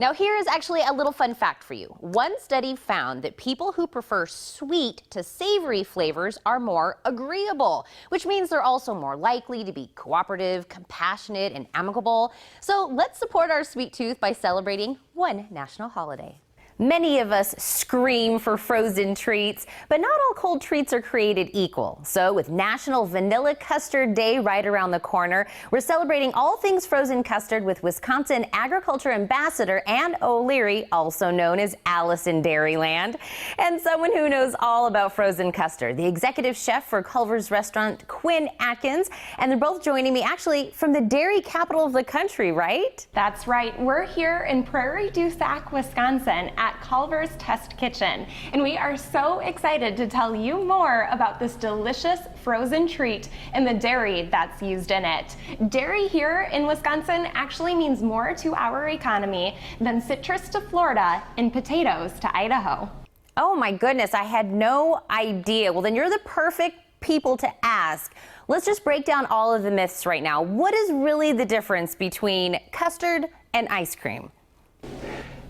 Now here is actually a little fun fact for you. One study found that people who prefer sweet to savory flavors are more agreeable, which means they're also more likely to be cooperative, compassionate, and amicable. So let's support our sweet tooth by celebrating one national holiday. Many of us scream for frozen treats, but not all cold treats are created equal. So with National Vanilla Custard Day right around the corner, we're celebrating all things frozen custard with Wisconsin Agriculture Ambassador Ann O'Leary, also known as Alice in Dairyland, and someone who knows all about frozen custard, the executive chef for Culver's restaurant, Quinn Adkins. And they're both joining me actually from the dairy capital of the country, right? That's right. We're here in Prairie du Sac, Wisconsin at Culver's Test Kitchen, and we are so excited to tell you more about this delicious frozen treat and the dairy that's used in it. Dairy here in Wisconsin actually means more to our economy than citrus to Florida and potatoes to Idaho. Oh my goodness, I had no idea. Well, then you're the perfect people to ask. Let's just break down all of the myths right now. What is really the difference between custard and ice cream?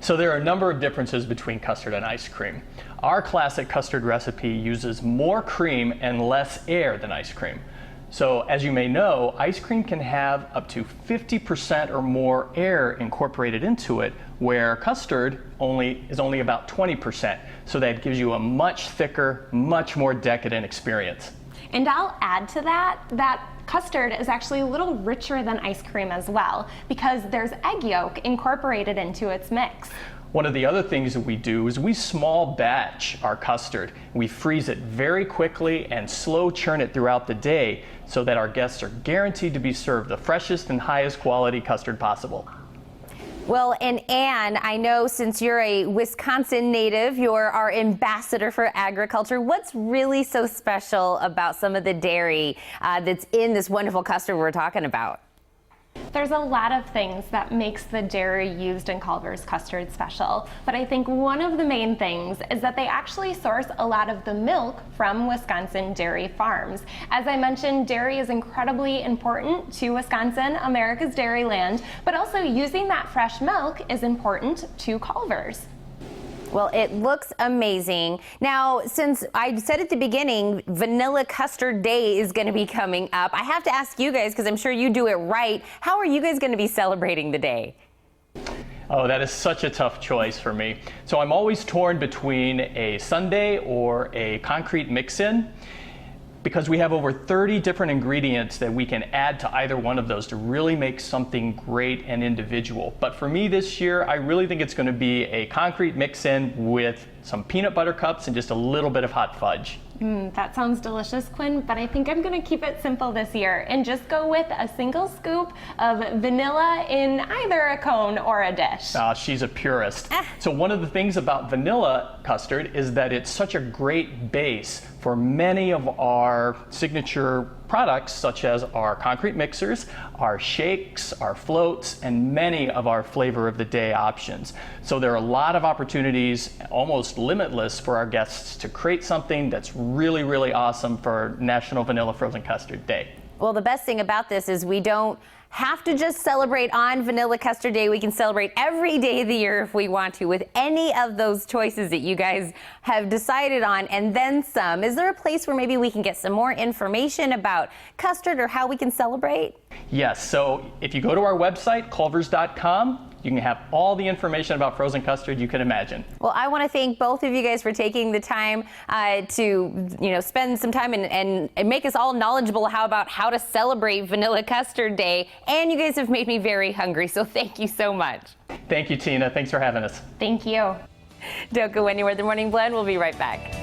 So there are a number of differences between custard and ice cream. Our classic custard recipe uses more cream and less air than ice cream. So as you may know, ice cream can have up to 50% or more air incorporated into it, where custard is only about 20%. So that gives you a much thicker, much more decadent experience. And I'll add to that custard is actually a little richer than ice cream as well, because there's egg yolk incorporated into its mix. One of the other things that we do is we small batch our custard. We freeze it very quickly and slow churn it throughout the day so that our guests are guaranteed to be served the freshest and highest quality custard possible. Well, and Ann, I know since you're a Wisconsin native, you're our ambassador for agriculture. What's really so special about some of the dairy that's in this wonderful custard we're talking about? There's a lot of things that makes the dairy used in Culver's custard special, but I think one of the main things is that they actually source a lot of the milk from Wisconsin dairy farms. As I mentioned, dairy is incredibly important to Wisconsin, America's Dairyland, but also using that fresh milk is important to Culver's. Well, it looks amazing. Now, since I said at the beginning, Vanilla Custard Day is going to be coming up, I have to ask you guys, because I'm sure you do it right, how are you guys going to be celebrating the day? Oh, that is such a tough choice for me. So I'm always torn between a sundae or a concrete mix-in, because we have over 30 different ingredients that we can add to either one of those to really make something great and individual. But for me this year, I really think it's going to be a concrete mix-in with some peanut butter cups and just a little bit of hot fudge. That sounds delicious, Quinn, but I think I'm going to keep it simple this year and just go with a single scoop of vanilla in either a cone or a dish. She's a purist. So one of the things about vanilla custard is that it's such a great base for many of our signature products, such as our concrete mixers, our shakes, our floats, and many of our flavor of the day options. So there are a lot of opportunities, almost limitless, for our guests to create something that's really, really awesome for National Vanilla Frozen Custard Day. Well, the best thing about this is we don't have to just celebrate on Vanilla Custard Day. We can celebrate every day of the year if we want to with any of those choices that you guys have decided on, and then some. Is there a place where maybe we can get some more information about custard or how we can celebrate? Yes, so if you go to our website, culvers.com, you can have all the information about frozen custard you can imagine. Well, I want to thank both of you guys for taking the time to spend some time and make us all knowledgeable about how to celebrate Vanilla Custard Day. And you guys have made me very hungry, so thank you so much. Thank you, Tina. Thanks for having us. Thank you. Don't go anywhere. The Morning Blend will be right back.